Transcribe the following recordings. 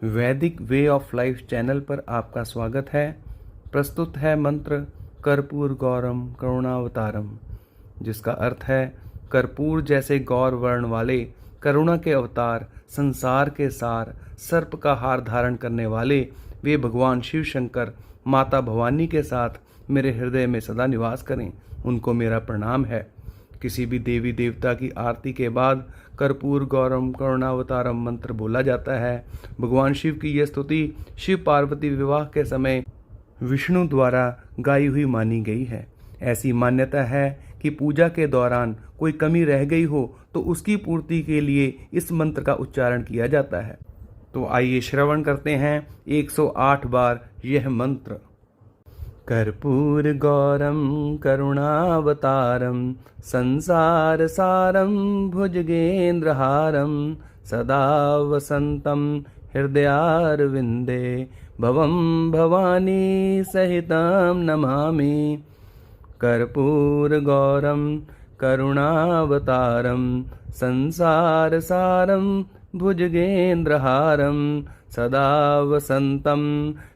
वैदिक way of life channel पर आपका स्वागत है। प्रस्तुत है मंत्र कर्पूर गौरम करुणावतारम, जिसका अर्थ है कर्पूर जैसे गौर वर्ण वाले करुणा के अवतार, संसार के सार, सर्प का हार धारण करने वाले वे भगवान शिव शंकर माता भवानी के साथ मेरे हृदय में सदा निवास करें। उनको मेरा प्रणाम है। किसी भी देवी देवता की आरती के बाद कर्पूर गौरम करुणावतारम मंत्र बोला जाता है। भगवान शिव की यह स्तुति शिव पार्वती विवाह के समय विष्णु द्वारा गाई हुई मानी गई है। ऐसी मान्यता है कि पूजा के दौरान कोई कमी रह गई हो तो उसकी पूर्ति के लिए इस मंत्र का उच्चारण किया जाता है। तो आइए श्रवण करते हैं 108 बार यह मंत्र। कर्पूर गौरम करुणावतारम संसार सारम भुजगेन्द्रहारम सदा वसंतम हृदयारविंदे भवम भवानी सहितं नमामि। कर्पूर गौरम करुणावतारम संसार सारम भुजगेन्द्रहारम सदा वसंतम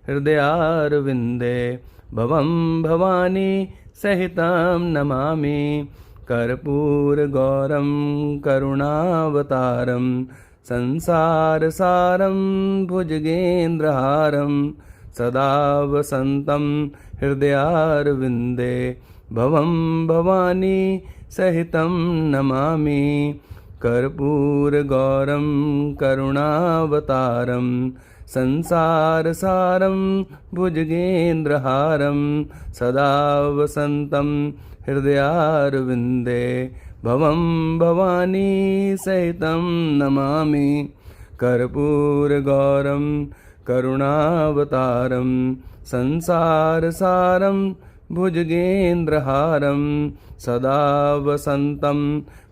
हृदयारविंदे भवम भवानी सहितं नमामि। कर्पूर गौरम करुणावतारम संसार सारम भुजगेन्द्रहारम सदा वसंतम हृदयारविंदे भवम भवानी सहितं नमामि। कर्पूर गौरम करुणावतारम संसार सारम भुजगेन्द्रहारम सदा वसंतम हृदयारविंदे भवम भवानी सहितं नमामि। कर्पूर गौरम करुणावतारम संसार सारम भुजगेन्द्रहारम सदा वसंतम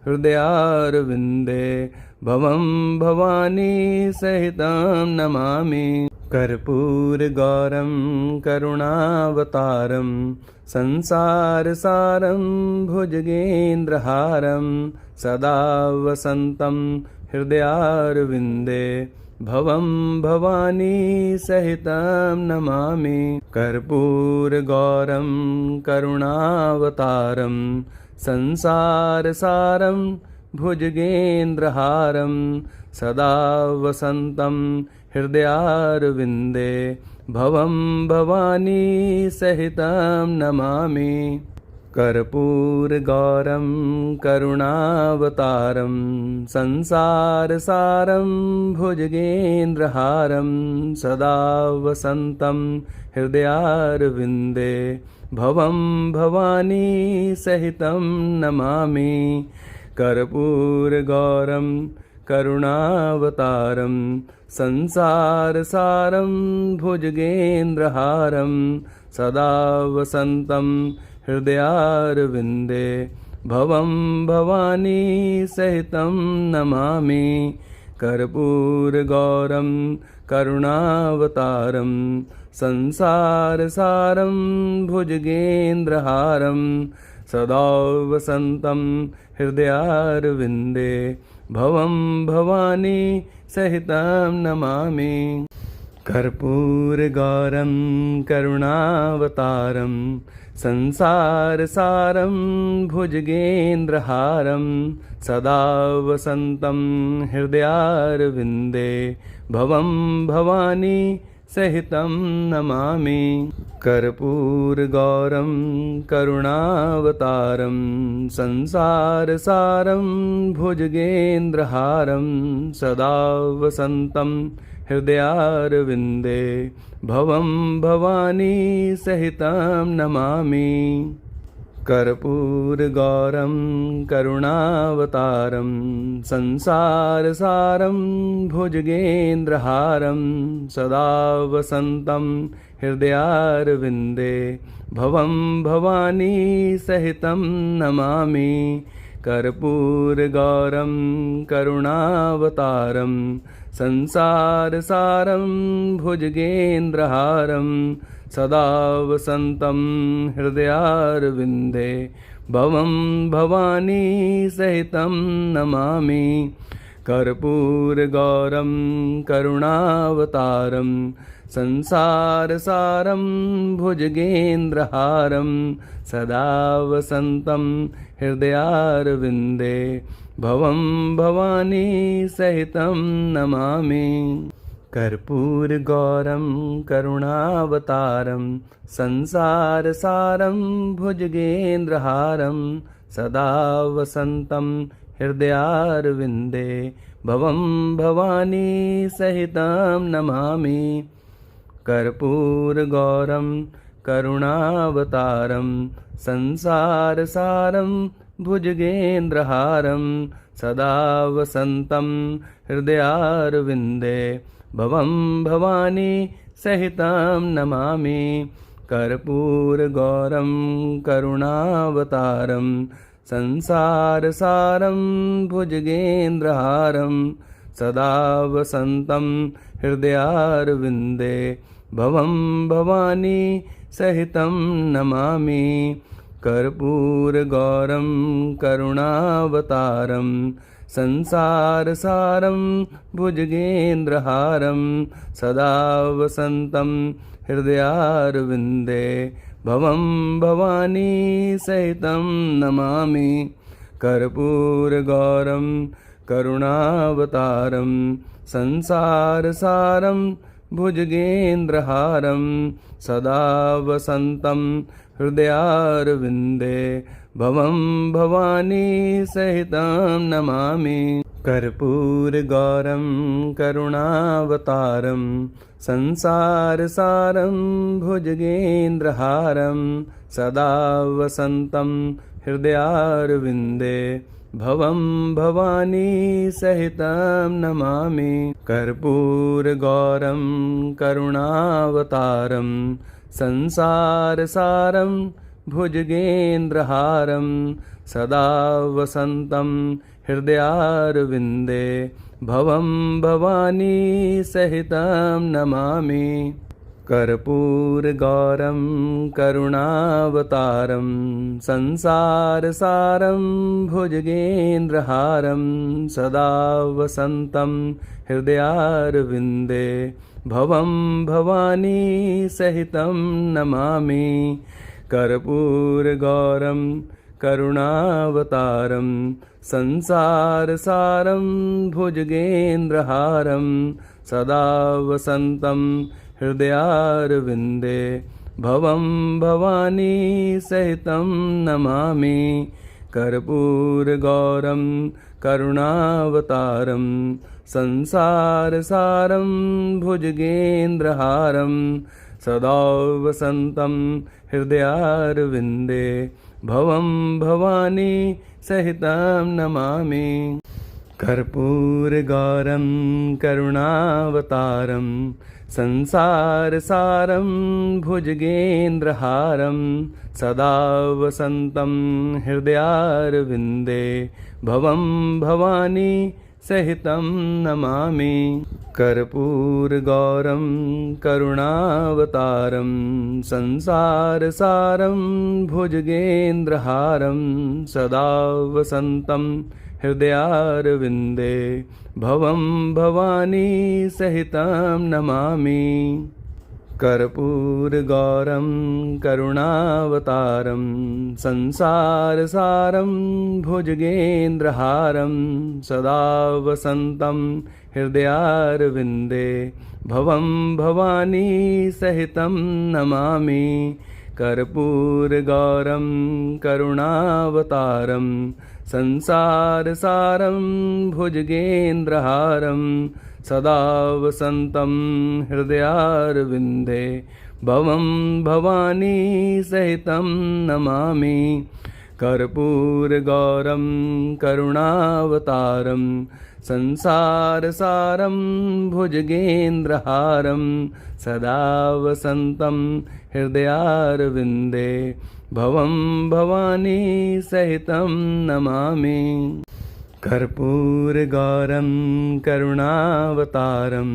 हृदयारविंदे भवम भवानी सहितं नमामि। कर्पूर गौरम करुणावतारम संसार सारम भुजगेन्द्रहारम सदा वसंतम हृदयारविंदे भवम भवानी सहितं नमामि। कर्पूर गौरम करुणावतारम संसार सारम भुजगेन्द्रहारम सदा वसंतम हृदयारविंदे भवम भवानी सहितं नमामि। कर्पूर गौरम करुणावतारम संसार सारम भुजगेन्द्रहारम सदा वसंतम हृदयारविंदे भवम भवानी सहितं नमामि। कर्पूर गौरम करुणावतारम संसार सारम भुजगेन्द्रहारम सदा वसंतम हृदयारविंदे भवम भवानी सहितं नमामि। कर्पूर गौरम करुणावतारम संसार सारम भुजगेन्द्रहारम सदा वसंतम हृदयारविंदे भवम भवानी सहितं नमामि। कर्पूर गौरम करुणावतारम संसार सारम भुजगेन्द्रहारम सदा वसंतम हृदयारविंदे भवम भवानी सहितं नमामि। कर्पूर गौरम करुणावतारम संसार सारम भुजगेन्द्रहारम सदा वसंतम हृदयारविंदे भवम भवानी सहितं नमामि। कर्पूर गौरम करुणावतारम संसार सारम भुजगेन्द्रहारम सदा वसंतम हृदयारविंदे भवम भवानी सहितं नमामि। कर्पूर गौरम करुणावतारम संसार सारम भुजगेन्द्रहारम सदा वसंतम हृदयारविंदे भवम भवानी सहितं नमामि। कर्पूरगौरं करुणावतारं संसारसारं भुजगेन्द्रहारं सदा वसन्तं हृदयारविन्दे भवं भवानी सहितं नमामि। कर्पूरगौरं करुणावतारं संसारसारं भुजगेन्द्रहारं सदा वसन्तं हृदयारविन्दे भवं भवानी सहितं नमामि। कर्पूरगौरं करुणावतारं संसारसारं भुजगेन्द्रहारं सदा वसन्तं हृदयारविन्दे भवं भवानी सहितं नमामि। कर्पूरगौरं करुणावतारं संसारसारं भुजगेन्द्रहारं सदा वसन्तं हृदयारविन्दे भवं भवानी सहितं नमामि। कर्पूरगौरं करुणावतारं संसारसारं भुजगेन्द्रहारं सदा वसन्तं हृदयारविन्दे भवं भवानी सहितं नमामि। कर्पूरगौरं करुणावतारं संसारसारं भुजगेन्द्रहारं सदा वसन्तं हृदयारविन्दे भवं भवानी सहितं नमामि। कर्पूरगौरं करुणावतारं संसारसारं भुजगेन्द्रहारं सदा वसन्तं हृदयारविन्दे भवं भवानी सहितं नमामि। कर्पूरगौरं करुणावतारं संसारसारं भुजगेन्द्रहारं सदा वसन्तं हृदयारविन्दे भवं भवानी सहितं नमामि। कर्पूरगौरं करुणावतारं संसारसारं भुजगेन्द्रहारं सदा वसन्तं हृदयारविन्दे भवं भवानी सहितं नमामि। कर्पूरगौरं करुणावतारं संसारसारं भुजगेन्द्रहारं सदा वसन्तं हृदयारविन्दे भवं भवानी सहितं नमामि। कर्पूरगौरं करुणावतारं संसारसारं भुजगेन्द्रहारं सदा वसन्तं हृदयारविन्दे भवं भवानी सहितं नमामि। कर्पूरगौरं करुणावतारं संसारसारं भुजगेन्द्रहारं सदा वसन्तं हृदयारविन्दे भवं भवानी सहितं नमामि। कर्पूरगौरं करुणावतारं संसारसारं भुजगेन्द्रहारं सदा वसन्तं हृदयारविन्दे भवं भवानी सहितं नमामि। कर्पूरगौरं करुणावतारं संसारसारं भुजगेन्द्रहारं सदा वसन्तं हृदयारविन्दे भवं भवानी सहितं नमामि। कर्पूरगौरं करुणावतारं संसारसारं भुजगेन्द्रहारं सदा वसन्तं हृदयारविन्दे भवं भवानी सहितं नमामि। कर्पूरगौरं करुणावतारं संसारसारं भुजगेन्द्रहारं सदा वसन्तं हृदयारविन्दे भवं भवानी सहितं नमामि। कर्पूरगौरं करुणावतारं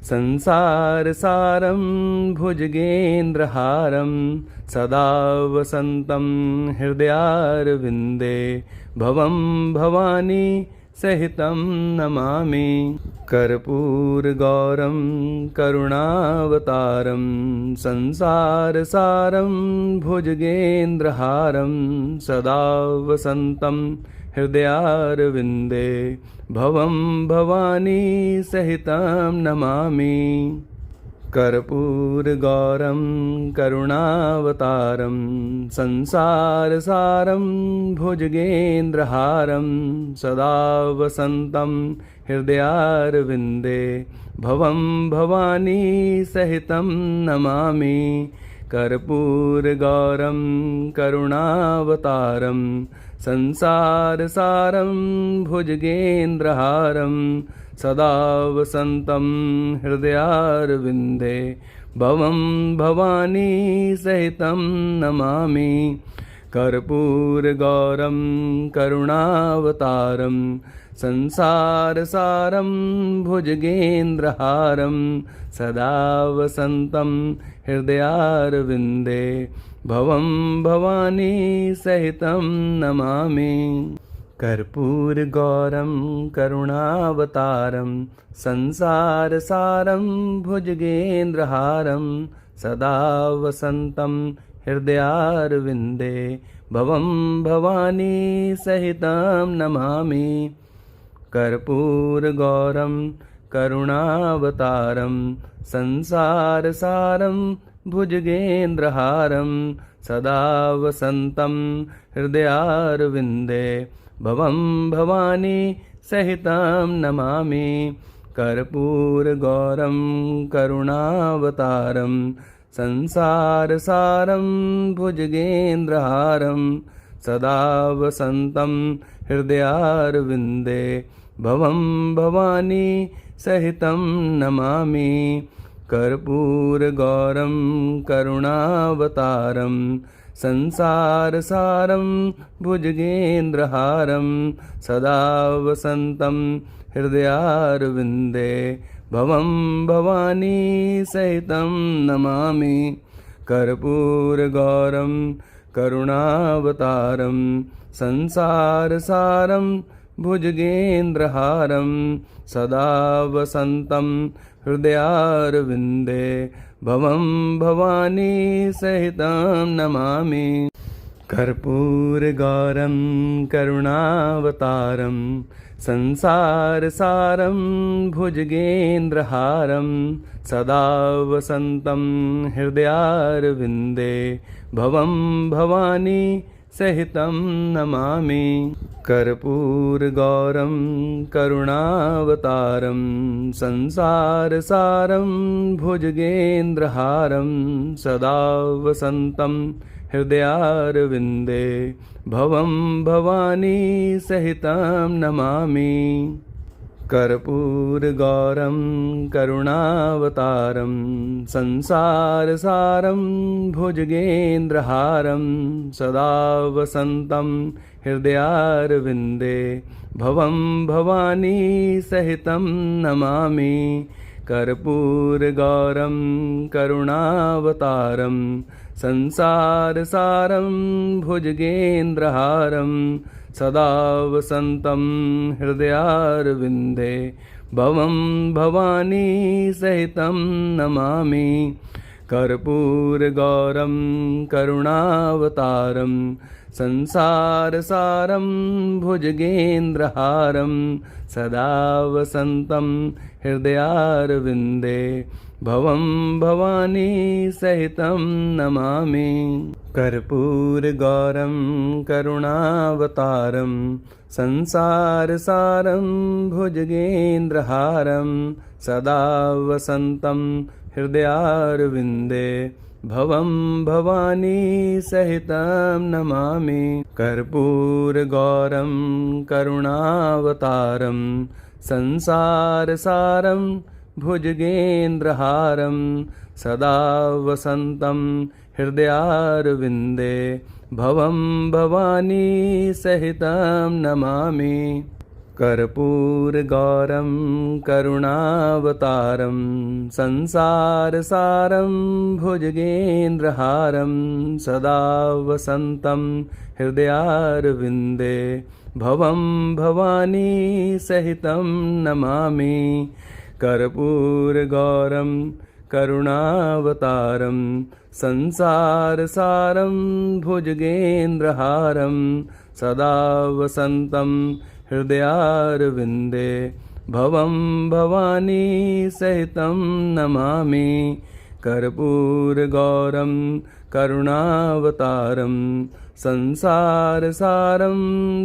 संसारसारं भुजगेन्द्रहारं सदा वसन्तं हृदयारविन्दे भवं भवानी सहितं नमामि। कर्पूरगौरं करुणावतारं संसारसारं भुजगेन्द्रहारं सदा वसन्तं हृदयारविन्दे भवं भवानी सहितं नमामि। कर्पूरगौरं करुणावतारं संसारसारं भुजगेन्द्रहारं सदा वसन्तं हृदयारविन्दे भवं भवानी सहितं नमामि। कर्पूरगौरं करुणावतारं संसारसारं भुजगेन्द्रहारं सदा वसन्तं हृदयारविन्दे भवं भवानी सहितं नमामि। कर्पूरगौरं करुणावतारं संसारसारं भुजगेन्द्रहारं सदा वसन्तं हृदयारविन्दे भवं भवानी सहितं नमामि। कर्पूरगौरं करुणावतारं संसारसारं भुजगेन्द्रहारं सदा वसन्तं हृदयारविन्दे भवं भवानी सहितं नमामि। कर्पूरगौरं करुणावतारं संसारसारं भुजगेन्द्रहारं सदा वसन्तं हृदयारविन्दे भवं भवानी सहितं नमामि। कर्पूरगौरं करुणावतारं संसारसारं भुजगेन्द्रहारं सदा वसन्तं हृदयारविन्दे भवं भवानी सहितं नमामि। कर्पूरगौरं करुणावतारं संसारसारं भुजगेन्द्रहारं सदा वसन्तं हृदयारविन्दे भवं भवानी सहितं नमामि। कर्पूरगौरं करुणावतारं संसारसारं भुजगेन्द्रहारं सदा वसन्तं हृदयारविन्दे भवं भवानी सहितं नमामि। कर्पूरगौरं करुणावतारं संसारसारं भुजगेन्द्रहारं सदा वसन्तं हृदयारविन्दे भवं भवानी सहितं नमामि। कर्पूरगौरं करुणावतारं संसारसारं भुजगेन्द्रहारं सदा वसन्तं हृदयारविन्दे भवं भवानी सहितं नमामि। कर्पूरगौरं करुणावतारं संसारसारं भुजगेन्द्रहारं सदा वसन्तं हृदयारविन्दे भवं भवानी सहितं नमामि। कर्पूरगौरं करुणावतारं संसारसारं भुजगेन्द्रहारं सदा वसन्तं हृदयारविन्दे भवं भवानी सहितं नमामि। कर्पूरगौरं करुणावतारं संसारसारं भुजगेन्द्रहारं सदा वसन्तं हृदयारविन्दे भवं भवानी सहितं नमामि। कर्पूरगौरं करुणावतारं संसारसारं भुजगेन्द्रहारं सदा वसन्तं हृदयारविन्दे भवं भवानी सहितं नमामि। कर्पूरगौरं करुणावतारं संसारसारं भुजगेन्द्रहारं सदा वसन्तं हृदयारविन्दे भवं भवानी सहितं नमामि। कर्पूरगौरं करुणावतारं संसारसारं भुजगेन्द्रहारं सदा वसन्तं हृदयारविन्दे भवं भवानी सहितं नमामि। कर्पूरगौरं करुणावतारं संसारसारं भुजगेन्द्रहारं सदा वसन्तं हृदयारविन्दे भवं भवानी सहितं नमामि। कर्पूरगौरं करुणावतारं संसारसारं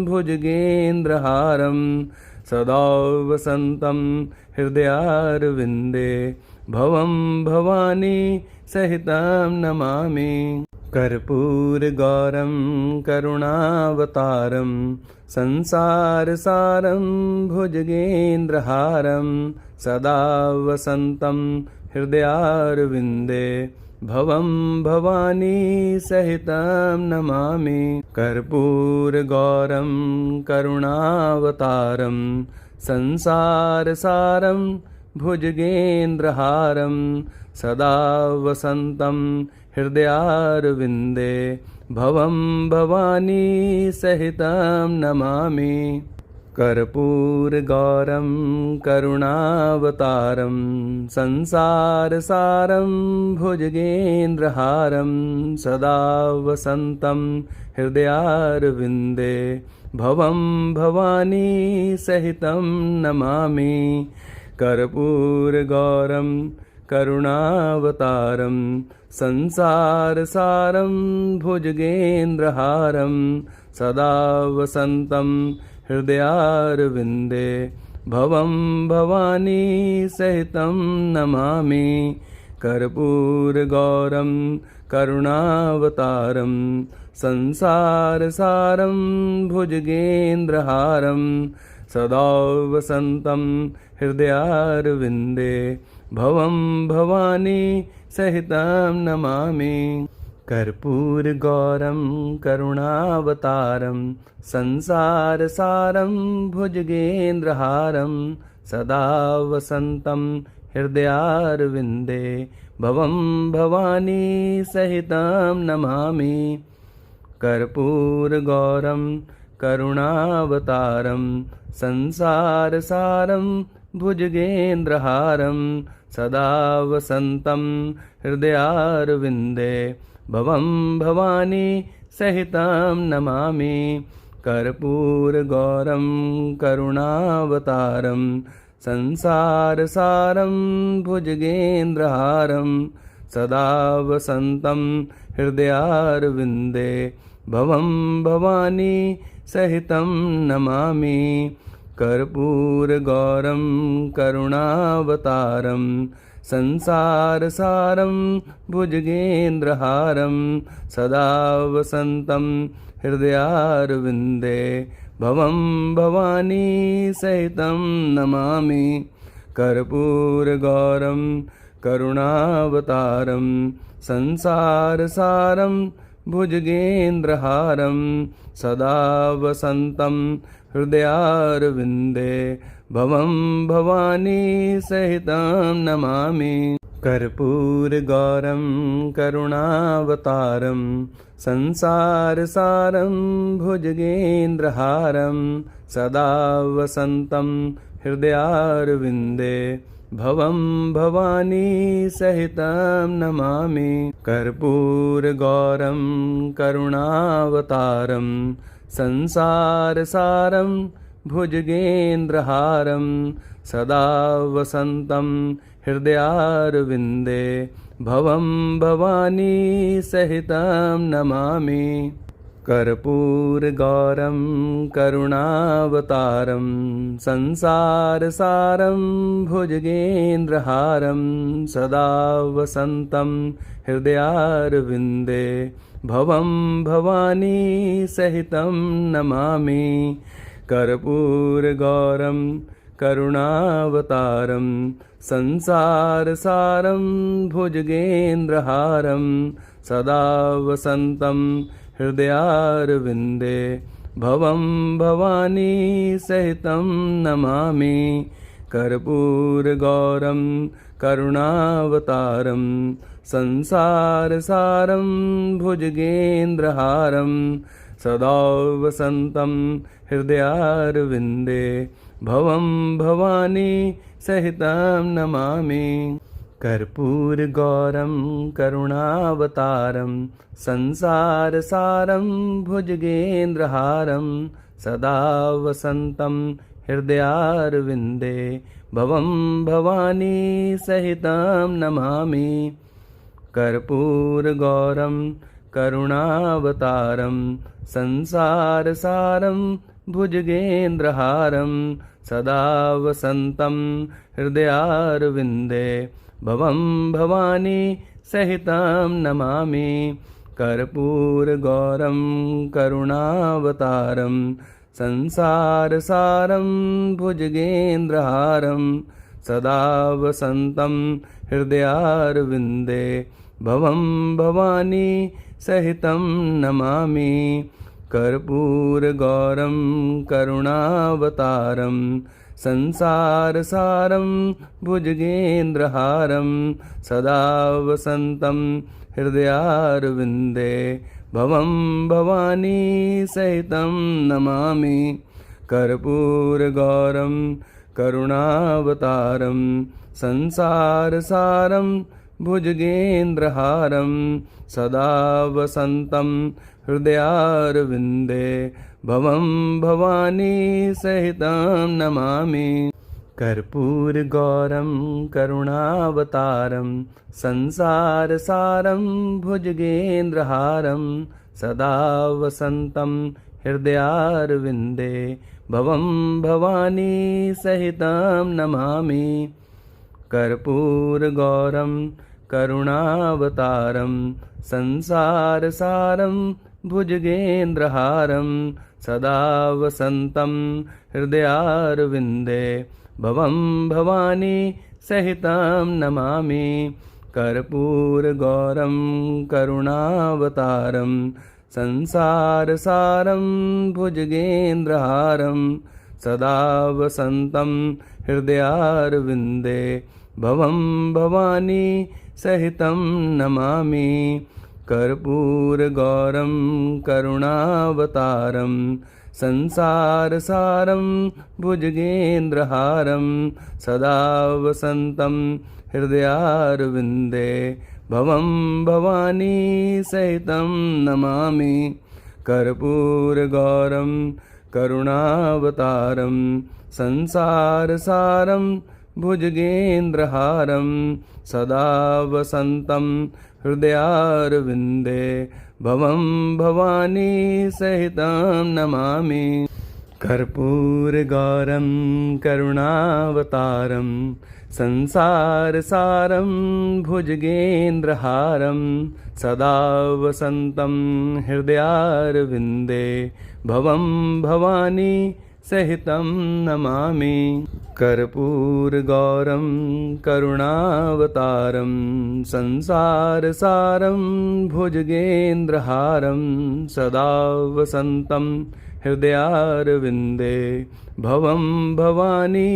भुजगेन्द्रहारं सदा वसन्तं हृदयारविन्दे भवं भवानी सहितं नमामि। कर्पूरगौरं करुणावतारं संसारसारं भुजगेन्द्रहारं सदा वसन्तं हृदयारविन्दे भवं भवानी सहितं नमामि। कर्पूरगौरं करुणावतारं संसारसारं भुजगेन्द्रहारं सदा वसन्तं हृदयारविन्दे भवं भवानी सहितं नमामि। कर्पूरगौरं करुणावतारं संसारसारं भुजगेन्द्रहारं सदा वसन्तं हृदयारविन्दे भवं भवानी सहितं नमामि। कर्पूरगौरं करुणावतारं संसारसारं भुजगेन्द्रहारं सदा वसन्तं हृदयारविन्दे भवं भवानी सहितं नमामि। कर्पूरगौरं करुणावतारं संसारसारं भुजगेन्द्रहारं सदा वसन्तं हृदयारविन्दे भवं भवानी सहितं नमामि। कर्पूरगौरं करुणावतारं संसारसारं भुजगेन्द्रहारं सदा वसन्तं हृदयारविन्दे भवं भवानी सहितं नमामि। कर्पूरगौरं करुणावतारं संसारसारं भुजगेन्द्रहारं सदा वसन्तं हृदयारविन्दे भवं भवानी सहितं नमामि। कर्पूरगौरं करुणावतारं संसारसारं भुजगेन्द्रहारं सदा वसन्तं हृदयारविन्दे भवं भवानी सहितं नमामि। कर्पूरगौरं करुणावतारं संसारसारं भुजगेन्द्रहारं सदा वसन्तं हृदयारविन्दे भवं भवानी सहितं नमामि। कर्पूरगौरं करुणावतारं संसारसारं भुजगेन्द्रहारं सदा वसन्तं हृदयारविन्दे भवं भवानी सहितं नमामि। कर्पूरगौरं करुणावतारं संसारसारं भुजगेन्द्रहारं सदा वसन्तं हृदयारविन्दे भवं भवानी सहितं नमामि। कर्पूरगौरं करुणावतारं संसारसारं भुजगेन्द्रहारं सदा वसन्तं हृदयारविन्दे भवं भवानी सहितं नमामि। कर्पूरगौरं करुणावतारं संसारसारं भुजगेन्द्रहारं सदा वसन्तं हृदयारविन्दे भवं भवानी सहितं नमामि। कर्पूरगौरं करुणावतारं संसारसारं भुजगेन्द्रहारं सदा वसन्तं हृदयारविन्दे भवं भवानी सहितं नमामि। कर्पूरगौरं करुणावतारं संसारसारं भुजगेन्द्रहारं सदा वसन्तं हृदयारविन्दे भवं भवानी सहितं नमामि। कर्पूरगौरं करुणावतारं संसारसारं भुजगेन्द्रहारं सदा वसन्तं हृदयारविन्दे भवं भवानी सहितं नमामि। कर्पूरगौरं करुणावतारं संसारसारं भुजगेन्द्रहारं सदा वसन्तं हृदयारविन्दे भवं भवानी सहितं नमामि। कर्पूरगौरं करुणावतारं संसारसारं भुजगेन्द्रहारं सदा वसन्तं हृदयारविन्दे भवं भवानी सहितं नमामि। कर्पूरगौरं करुणावतारं संसारसारं भुजगेन्द्रहारं सदा वसन्तं हृदयारविन्दे भवं भवानी सहितं नमामि। कर्पूरगौरं करुणावतारं संसारसारं भुजगेन्द्रहारं सदा वसन्तं हृदयारविन्दे भवं भवानी सहितं नमामि। कर्पूरगौरं करुणावतारं संसारसारं भुजगेन्द्रहारं सदा वसन्तं हृदयारविन्दे भवं भवानी सहितं नमामि। कर्पूरगौरं करुणावतारं संसारसारं भुजगेन्द्रहारं सदा वसन्तं हृदयारविन्दे भवं भवानी सहितं नमामि। कर्पूरगौरं करुणावतारं संसारसारं भुजगेन्द्रहारं सदा वसन्तं हृदयारविन्दे भवं भवानी सहितं नमामि। कर्पूरगौरं करुणावतारं संसारसारं भुजगेन्द्रहारं सदा वसन्तं हृदयारविन्दे भवं भवानी सहितं नमामि। कर्पूरगौरं करुणावतारं संसारसारं भुजगेन्द्रहारं सदा वसन्तं हृदयारविन्दे भवं भवानी सहितं नमामि। कर्पूरगौरं करुणावतारं संसारसारं भुजगेन्द्रहारं सदा वसन्तं हृदयारविन्दे भवं भवानी सहितं नमामि। कर्पूरगौरं करुणावतारं संसारसारं भुजगेन्द्रहारं सदा वसन्तं हृदयारविन्दे भवं भवानी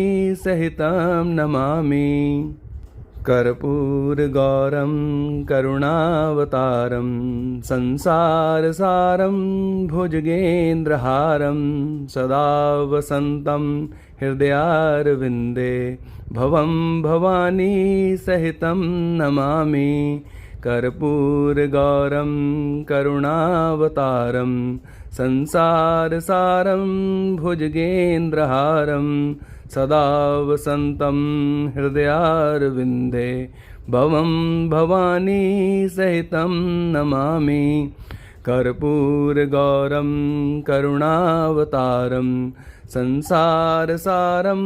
सहितं नमामि। कर्पूरगौरं करुणावतारं संसारसारं भुजगेन्द्रहारं सदा वसन्तं हृदयारविन्दे भवं भवानी सहितं नमामि। कर्पूरगौरं करुणावतारं संसारसारं भुजगेन्द्रहारं सदा वसन्तं हृदयारविन्दे भवं भवानी सहितं नमामि। कर्पूरगौरं करुणावतारं संसारसारं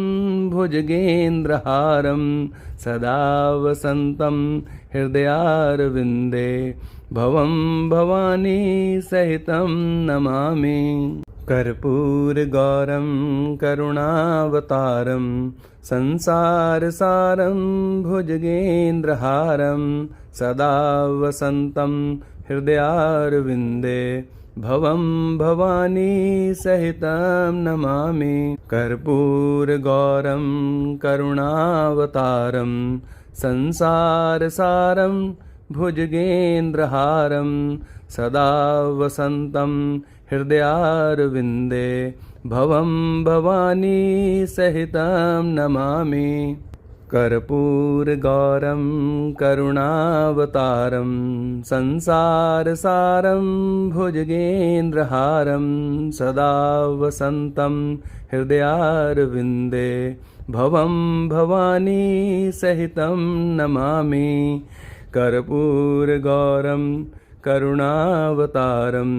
भुजगेन्द्रहारं सदा वसन्तं हृदयारविन्दे भवं भवानी सहितं नमामि। कर्पूरगौरं करुणावतारं संसारसारं भुजगेन्द्रहारं सदा वसन्तं हृदयारविन्दे भवं भवानी सहितं नमामि। कर्पूरगौरं करुणावतारं संसारसारं भुजगेन्द्रहारं सदा वसन्तं हृदयारविन्दे भवं भवानी सहितं नमामि। कर्पूरगौरं करुणावतारं संसारसारं भुजगेन्द्रहारं सदा वसन्तं हृदयारविन्दे भवं भवानी सहितं नमामि। कर्पूरगौरं करुणावतारं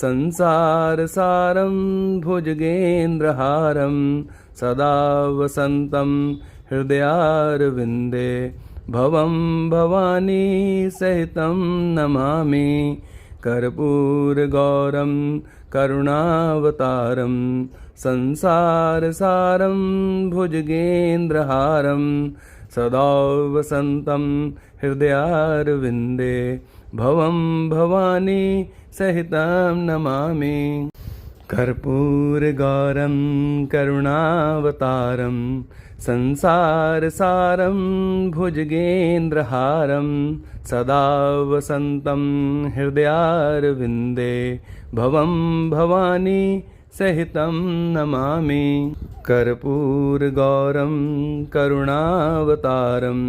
संसारसारं भुजगेन्द्रहारं सदा वसन्तं हृदयारविन्दे भवं भवानी सहितं नमामि। कर्पूरगौरं करुणावतारं संसारसारं भुजगेन्द्रहारं सदा वसन्तं हृदयारविन्दे भवं भवानी सहितं नमामि। कर्पूरगौरं करुणावतारं संसारसारं भुजगेन्द्रहारं सदा वसन्तं हृदयारविन्दे भवं भवानी सहितं नमामि। कर्पूरगौरं करुणावतारं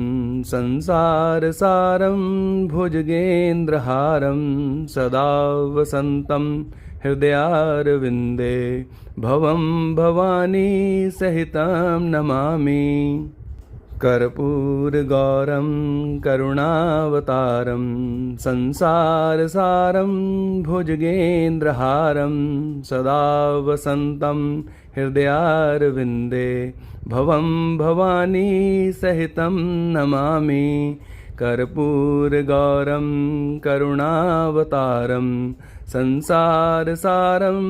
संसारसारं भुजगेन्द्रहारं सदा वसन्तं हृदयारविन्दे भवं भवानी सहितं नमामि। कर्पूरगौरं करुणावतारं संसारसारं भुजगेन्द्रहारं सदा वसन्तं हृदयारविन्दे भवं भवानी सहितं नमामि। कर्पूरगौरं करुणावतारं संसारसारं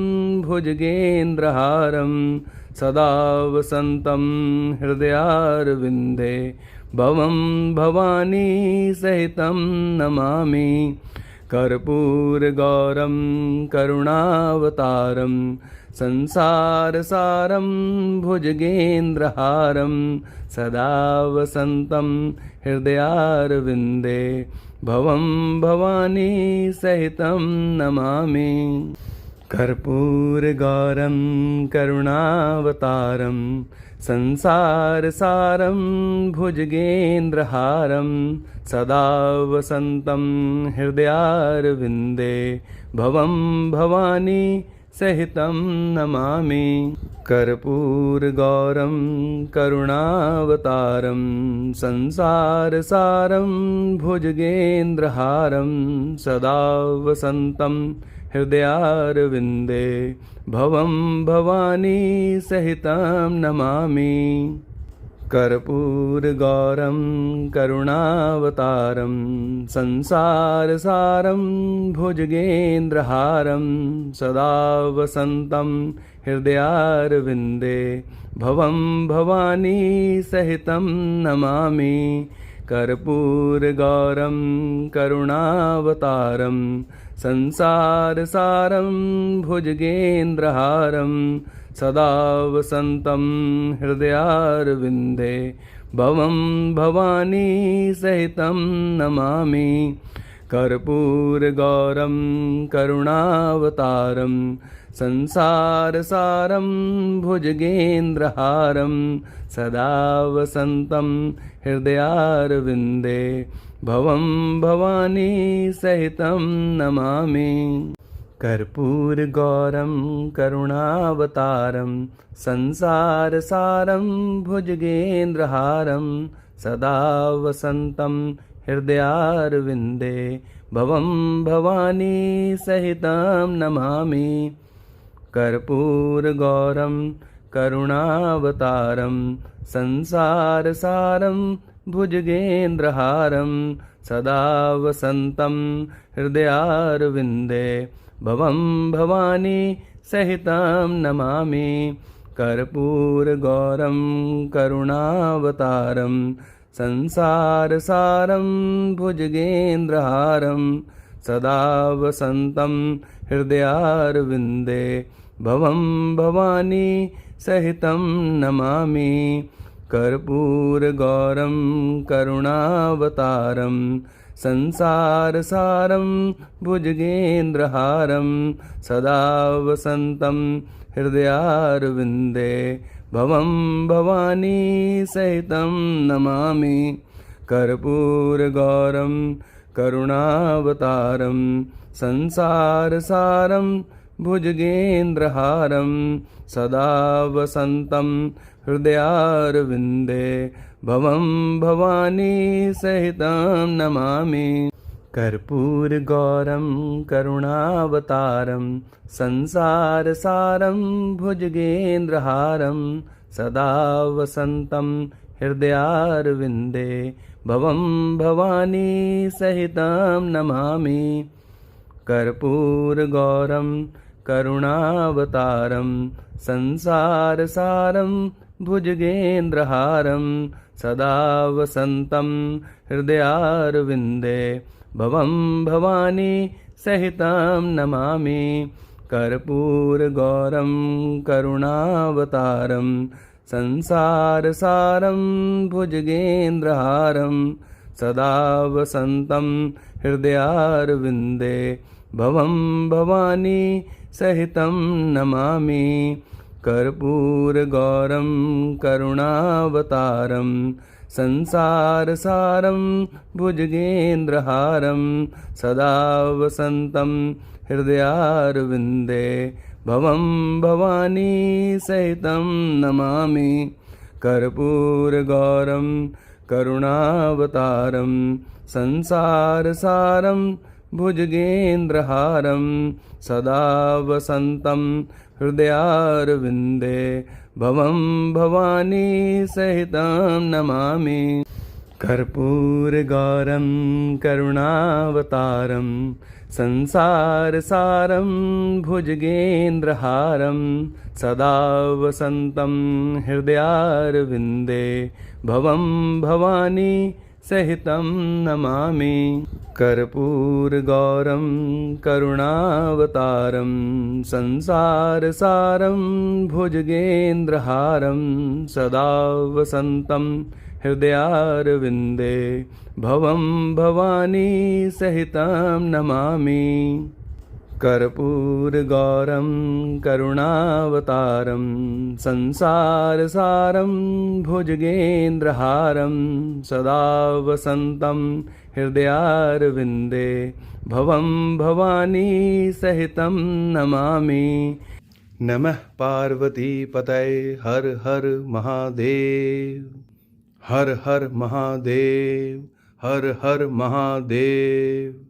भुजगेन्द्रहारं सदा वसन्तं हृदयारविन्दे भवं भवानी सहितं नमामि। कर्पूरगौरं करुणावतारं संसारसारं भुजगेन्द्रहारं सदा वसन्तं हृदयारविन्दे भवं भवानी सहितं नमामि। कर्पूरगौरं करुणावतारं संसारसारं भुजगेन्द्रहारं सदा वसन्तं हृदयारविन्दे भवं भवानी सहितं नमामि। कर्पूरगौरं करुणावतारं संसारसारं भुजगेन्द्रहारं सदा वसन्तं हृदयारविन्दे भवं भवानी सहितं नमामि। कर्पूरगौरं करुणावतारं संसारसारं भुजगेन्द्रहारं सदा वसन्तं हृदयारविन्दे भवं भवानी सहितं नमामि। कर्पूरगौरं करुणावतारं संसारसारं भुजगेन्द्रहारं सदा वसन्तं हृदयारविन्दे भवं भवानी सहितं नमामि। कर्पूरगौरं करुणावतारं संसारसारं भुजगेन्द्रहारं सदा वसन्तं हृदयारविन्दे भवं भवानी सहितं नमामि। कर्पूरगौरं करुणावतारं संसारसारं भुजगेन्द्रहारं सदा वसन्तं हृदयारविन्दे भवं भवानी सहितं नमामि। कर्पूरगौरं करुणावतारं संसारसारं भुजगेन्द्रहारं सदा वसन्तं हृदयारविन्दे भवं भवानी सहितं नमामि। कर्पूरगौरं करुणावतारं संसारसारं भुजगेन्द्रहारं सदा वसन्तं हृदयारविन्दे भवं भवानी सहितं नमामि। कर्पूरगौरं करुणावतारं संसारसारं भुजगेन्द्रहारं सदा वसन्तं हृदयारविन्दे भवं भवानी सहितं नमामि। कर्पूरगौरं करुणावतारं संसारसारं भुजगेन्द्रहारं सदा वसन्तं हृदयारविन्दे भवं भवानी सहितं नमामि। कर्पूरगौरं करुणावतारं संसारसारं भुजगेन्द्रहारं सदा वसन्तं हृदयारविन्दे भवं भवानी सहितं नमामि। कर्पूरगौरं करुणावतारं संसारसारं भुजगेन्द्रहारं सदा वसन्तं हृदयारविन्दे भवं भवानी सहितं नमामि। कर्पूरगौरं करुणावतारं संसारसारं भुजगेन्द्रहारं सदा वसन्तं हृदयारविन्दे भवं भवानी सहितं नमामि। कर्पूरगौरं करुणावतारं संसारसारं भुजगेन्द्रहारं सदा वसन्तं हृदयारविन्दे भवं भवानी सहितं नमामि। कर्पूरगौरं करुणावतारं संसारसारं भुजगेन्द्रहारं सदा वसन्तं हृदयारविन्दे भवं भवानी सहितं नमामि। कर्पूरगौरं करुणावतारं संसारसारं भुजगेन्द्रहारं सदा वसन्तं हृदयारविन्दे भवं भवानी सहितं नमामि। कर्पूरगौरं करुणावतारं संसारसारं भुजगेन्द्रहारं सदा वसन्तं हृदयारविन्दे भवं भवानी सहितं नमामि। कर्पूरगौरं करुणावतारं संसारसारं भुजगेन्द्रहारं सदा वसन्तं हृदयारविन्दे भवं भवानी सहितं नमामि। नमः पार्वतीपतये हर हर महादेव। हर हर महादेव। हर हर महादेव।